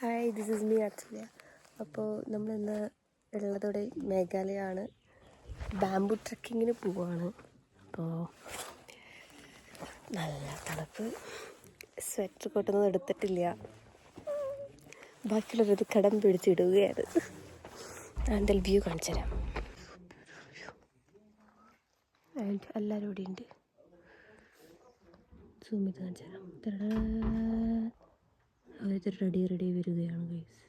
Hi, this is me അച്ഛന. അപ്പോൾ നമ്മളിന്ന് ഉള്ളതോടെ മേഘാലയമാണ്. ബാംബു ട്രക്കിങ്ങിന് പോവുകയാണ്. അപ്പോൾ നല്ല തണുപ്പ്. സ്വെറ്റർ കൊട്ടൊന്നും എടുത്തിട്ടില്ല. ബാക്കിയുള്ളവരത് കടം പിടിച്ചിടുകയാണ്. അതിൻ്റെ വ്യൂ കാണിച്ചു തരാം. ആൻഡ് എല്ലാവരും ഇവിടെ ഉണ്ട്. സൂം ചെയ്ത് കാണിച്ചു തരാം. അവരത് റെഡി വരികയാണ് ഗൈസ്.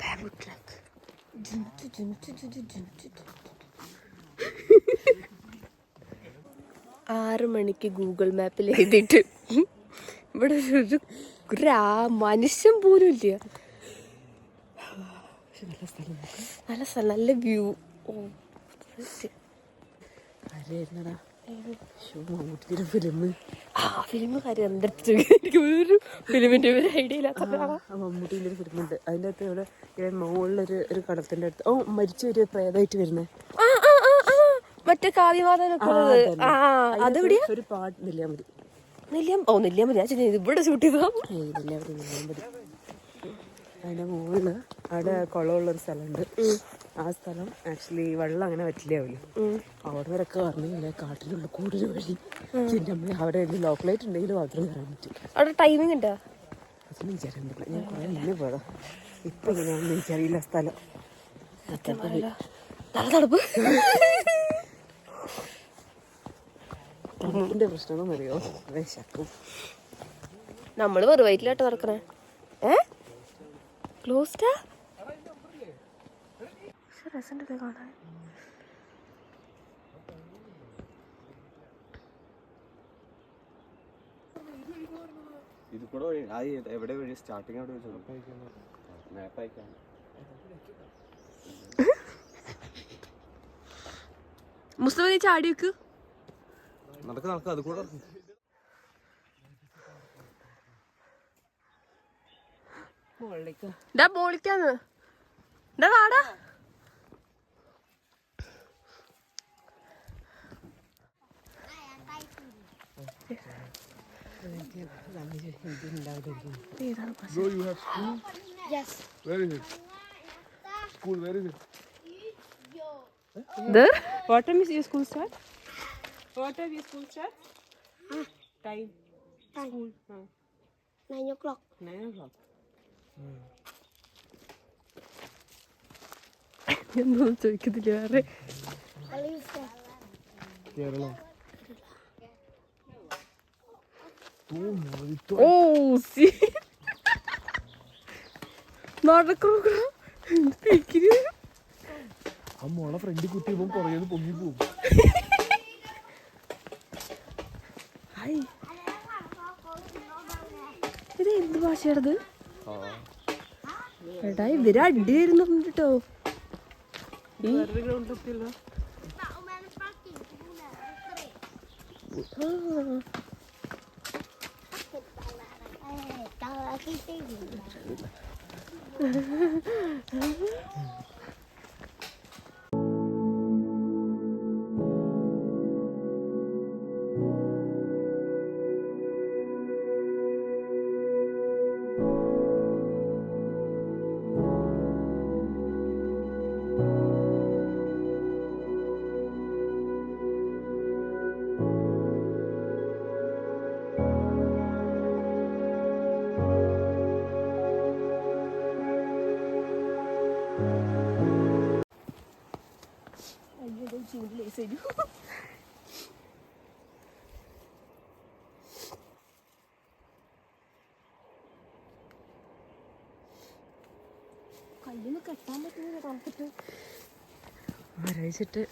ബാംബു ട്രക്ക് 6 മണിക്ക് ഗൂഗിൾ മാപ്പിൽ എഴുതിയിട്ട് ഇവിടെ ഒരു മനുഷ്യൻ പോലും ഇല്ല. നല്ല സ്ഥലം, നല്ല വ്യൂ. ഫിലിം കാര്യം എന്തെടുത്ത് എനിക്ക് ഒരു ഫിലിമിന്റെ ഒരു ഐഡിയ ഇല്ലാത്തതാണ്. മമ്മൂട്ടിൻ്റെ ഒരു ഫിലിമുണ്ട്. അതിൻ്റെ അകത്ത് ഇവിടെ മുകളിലൊരു കടത്തിൻ്റെ അടുത്ത് മരിച്ച ഒരു പ്രേതമായിട്ട് വരുന്നത്. മറ്റേ കാവ്യവാദനൊക്കെ അതെവിടെയാ? ഒരു പാട്ട് നെല്ലിയാമ്പതി. നെല്ലിയാമ്പതി ഇവിടെ ഷൂട്ട് ചെയ്തതാ. നെല്ലിയാമ്പതി. അതിൻ്റെ മുകളിൽ അവിടെ കുളമുള്ളൊരു സ്ഥലമുണ്ട്. ആ സ്ഥലം ആക്ച്വലി വെള്ളം അങ്ങനെ പറ്റില്ലാവില്ല. അവിടെ വരൊക്കെ പറഞ്ഞില്ലേ കാട്ടിലുള്ള കൂടുതൽ വഴി. എൻ്റെ അമ്മ അവിടെ ലോക്കലായിട്ട് ഉണ്ടെങ്കിൽ മാത്രമേ കയറാൻ പറ്റും. അവിടെ ടൈമിംഗ് ഉണ്ടോ? അതൊന്നും വിചാരിക്കാൻ പറ്റില്ല. ഞാൻ കുറേ മുന്നേ പോയതാ. ഇപ്പം ഇങ്ങനെയാണെന്ന് എനിക്കറിയില്ല സ്ഥലം. തണുപ്പിൻ്റെ പ്രശ്നമൊന്നും അറിയോ? വിശക്കും. നമ്മള് വെറു വയറ്റിലായിട്ട് നടക്കണേ. ക്ലോസ്ഡാ? രസമുണ്ടല്ലേ കാണാൻ. ഇത് കൂടെ എവിടെ വഴി സ്റ്റാർട്ടിങ് എവിടെ മാപ്പ് അയക്കാൻ. മുസ്തഫ ചാടി വെക്ക്. നടക്ക് അത് കൂടെ. മോളിക്കാന്ന് വാടാ. Bro, you have school? Yes. Where is it? School, where is it? There? What time is your school start? What time your school start? Time. School. 9 o'clock. 9 o'clock. എന്നൊന്നും ചോദിക്കത്തില്ല വേറെ. Kerala. നടക്കണ ആ മോളെ ഫ്രണ്ട് കുത്തി ഇപ്പം പുറകെ പൊങ്ങി പോവും. ഇത് എന്ത് ഭാഷയാണത്? എടാ ഇവര് അടി വരുന്നുണ്ട് കേട്ടോ. കയ്യൊന്ന് കെട്ടാൻ പറ്റുന്നില്ല തണുത്തിട്ട്. മരവിച്ചിട്ട്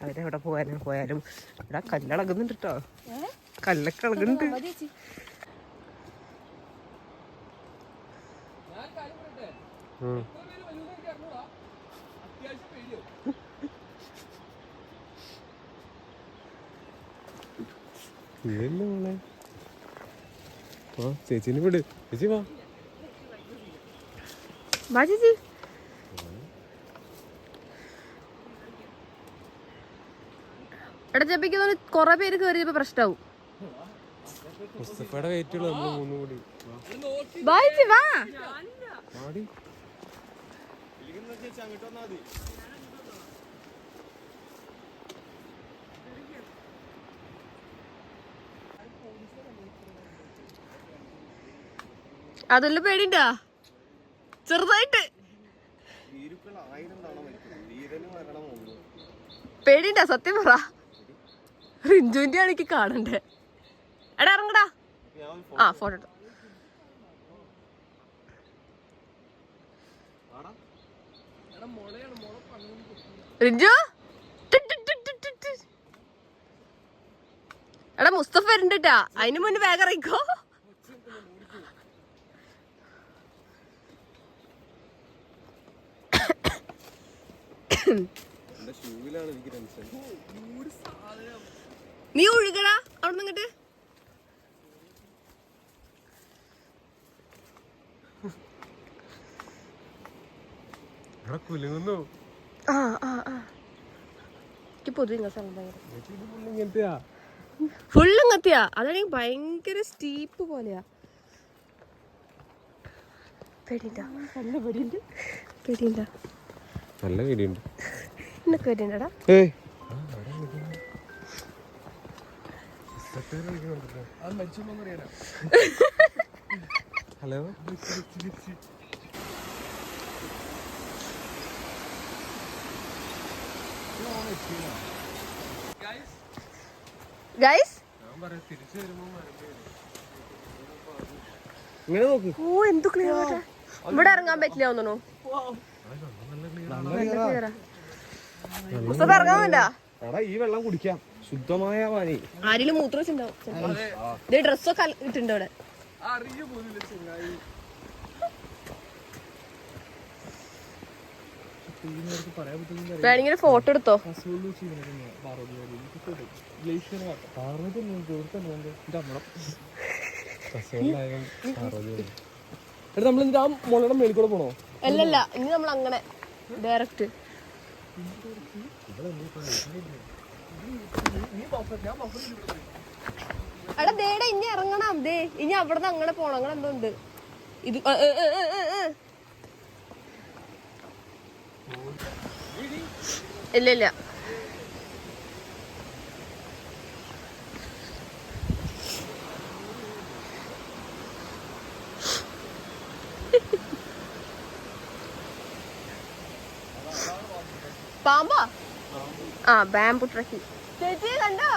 അവരെവിടെ പോയാലും ഇവിടെ കല്ലളകുന്നുണ്ട് കേട്ടോ. കല്ലൊക്കെ ഇളകുന്നുണ്ട്. ഇതല്ലേ മോളെ. ആ ചേച്ചിനെ വിട്. ചേച്ചി വാ. വാ ചേച്ചി. എടാ ചെപ്പിക്ക് കൊറേ പേര് കേറിയപ്പോ പ്രശ്നമാവും. മുസ്തഫയുടെ വെയിറ്റുള്ള നമ്മള് മൂന്നും കൂടി. വാ ചേച്ചി വാ. ആടി. അതെല്ലാം പേടിണ്ടാ ചെറുതായിട്ട് പേടിണ്ടാ സത്യം പറ. റിഞ്ചുവിന്റെ ആണ് എനിക്ക് കാണണ്ടേ. എടാ ഇറങ്ങടാ. ആ ഫോട്ടോ എടുത്തു. റിഞ്ചു എടാ മുസ്തഫ വരുന്നുണ്ടാ. അതിന് മുന്നേ വേഗം ഇറങ്ങിക്കോ. നീ ഒഴുകടാ അവിടെ നിന്നിട്ട്. കുലുങ്ങുന്നു. ആ ആ ആ എനിക്ക് പൊതുവെ ഇങ്ങനത്തെ സ്ഥലം ഭയങ്കര ഇങ്ങനത്തെയാ. ഫുള്ള് ഇങ്ങനത്തെയാ. അതാണെങ്കിൽ ഭയങ്കര സ്റ്റീപ്പ് പോലെയാ. പേടിണ്ടാ? നല്ല പേടിയുണ്ട്. പേടിണ്ടാ? നല്ല പേടിയുണ്ട്. എന്നൊക്കെ പേടിയുണ്ടടാ. ഹലോ. ഗൈസ് ഇങ്ങനെ നോക്ക്. ഓ എന്തു ക്ലിയർ. ഇവിടെ ഇറങ്ങാൻ പറ്റില്ല തോന്നണു. മുസ്തഫ ഇറങ്ങാൻ. ഈ വെള്ളം കുടിക്കാം. ശുദ്ധമായ പാനി. ആരെങ്കിലും മൂത്രം വെച്ചിട്ടുണ്ടാവും. ഡ്രസ്സൊക്കെ ഇട്ടുണ്ട് അവിടെ. വേണമെങ്കിൽ ഫോട്ടോ എടുത്തോ. നമ്മൾ ആ മുളയുടെ മേളിൽ കൂടെ പോണോ? അല്ലല്ല, ഇനി നമ്മൾ അങ്ങനെ ഡയറക്റ്റ്. എടാ ദേടെ ഇനി ഇറങ്ങണം. ദേ ഇനി അവിടുന്ന് അങ്ങനെ പോണം. അങ്ങനെ എന്തോ ഉണ്ട് ഇത്. ഇല്ല ഇല്ല. പാമ്പാ? ആ ബാംബു ട്രക്കിംഗ്. ചേച്ചി കണ്ടോ?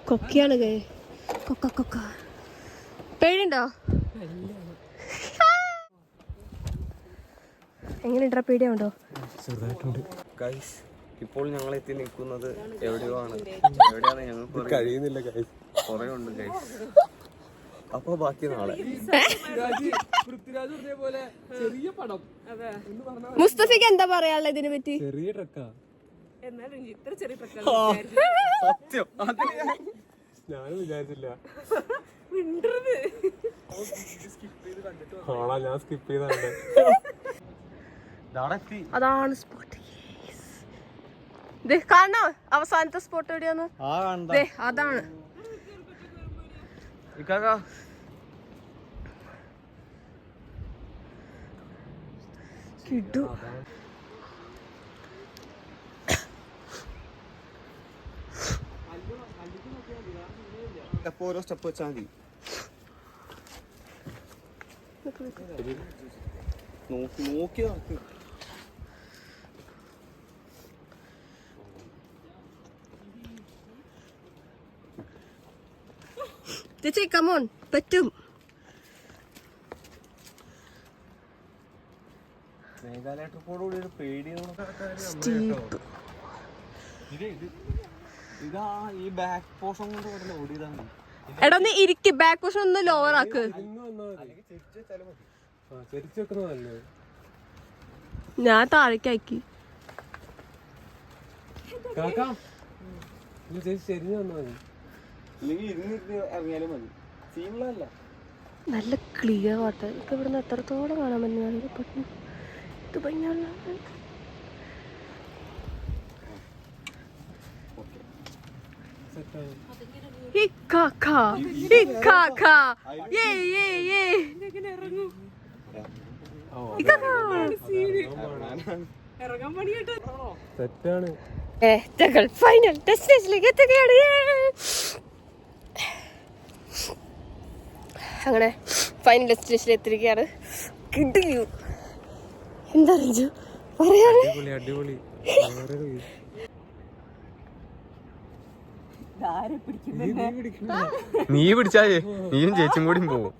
കൊക്കയാണ് കേ. കൊക്ക കൊക്ക. പേടിയുണ്ടോ? എങ്ങനെയുണ്ടാ? പേടിയുണ്ടോ? ചെറുതായിട്ടുണ്ട്. ഗൈസ്, ഇപ്പോൾ ഞങ്ങൾ എത്തി നിൽക്കുന്നത് എവിടെയോ ആണ്. എവിടെയാണ് ഞങ്ങൾക്ക് കഴിയുന്നില്ല ഗൈസ്. കുറെ ഉണ്ട് ഗൈസ്. അപ്പൊ ബാക്കി നാളെ. മുസ്തഫയ്ക്ക് എന്താ പറയാനുള്ളത് ഇതിനെ പറ്റി? ചെറിയ ട്രക്കാ. സത്യം ഞാനും വിചാരിച്ചില്ല. ആണോ? ഞാൻ സ്കിപ്പ് ചെയ്താണ്ട്. അതാണ് സ്പോട്ട്. കാണോ അവസാനത്തെ സ്പോട്ട് എവിടെയാന്ന്? അതാണ്. കിടു. ഓരോ സ്റ്റെപ്പ് വെച്ചാൽ മതി. നോക്കി നടക്ക്. ചേച്ചി കമോൺ, പറ്റും. മേഘാലയ ട്രിപ്പോടുകൂടി ഒരു പേടി ഇതാ ഈ ബാക്ക് പോർഷൻ കൊണ്ട് പറഞ്ഞ ഓടിയതാണ്. എടാ ഒന്ന് ഇരിക്ക്, ബാക്ക് പോർഷൻ ഒന്ന് ലോവർ ആക്ക്. ചെരിച്ച് വെക്കുന്നതല്ലേ. ഞാൻ താഴേക്ക് ആക്കി. കാക്കാ ചേച്ചി ചെരിഞ്ഞു വന്നാ മതി. അല്ലെങ്കിൽ ഇരുന്നിരുന്ന് ഇറങ്ങിയാലും മതി. സീനിലല്ല. നല്ല ക്ലിയർ വാട്ടർ. ഇപ്പൊ ഇവിടുന്ന് എത്രത്തോളം കാണാൻ പറ്റുന്ന ഇത് ഭയങ്കര സെറ്റാണ്. ഫൈനൽ ഡെസ്റ്റിനേഷനിലേക്ക് എത്തുകയാണ്. അങ്ങനെ ഫൈനൽ ഡെസ്റ്റിനേഷനിൽ എത്തിയിരിക്കുകയാണ്. കിട്ടില്ല എന്താ അറിയിച്ചു പറയാറ്. അടിപൊളി. നീ പിടിച്ചാ നീയും ചേച്ചും കൂടി പോവും.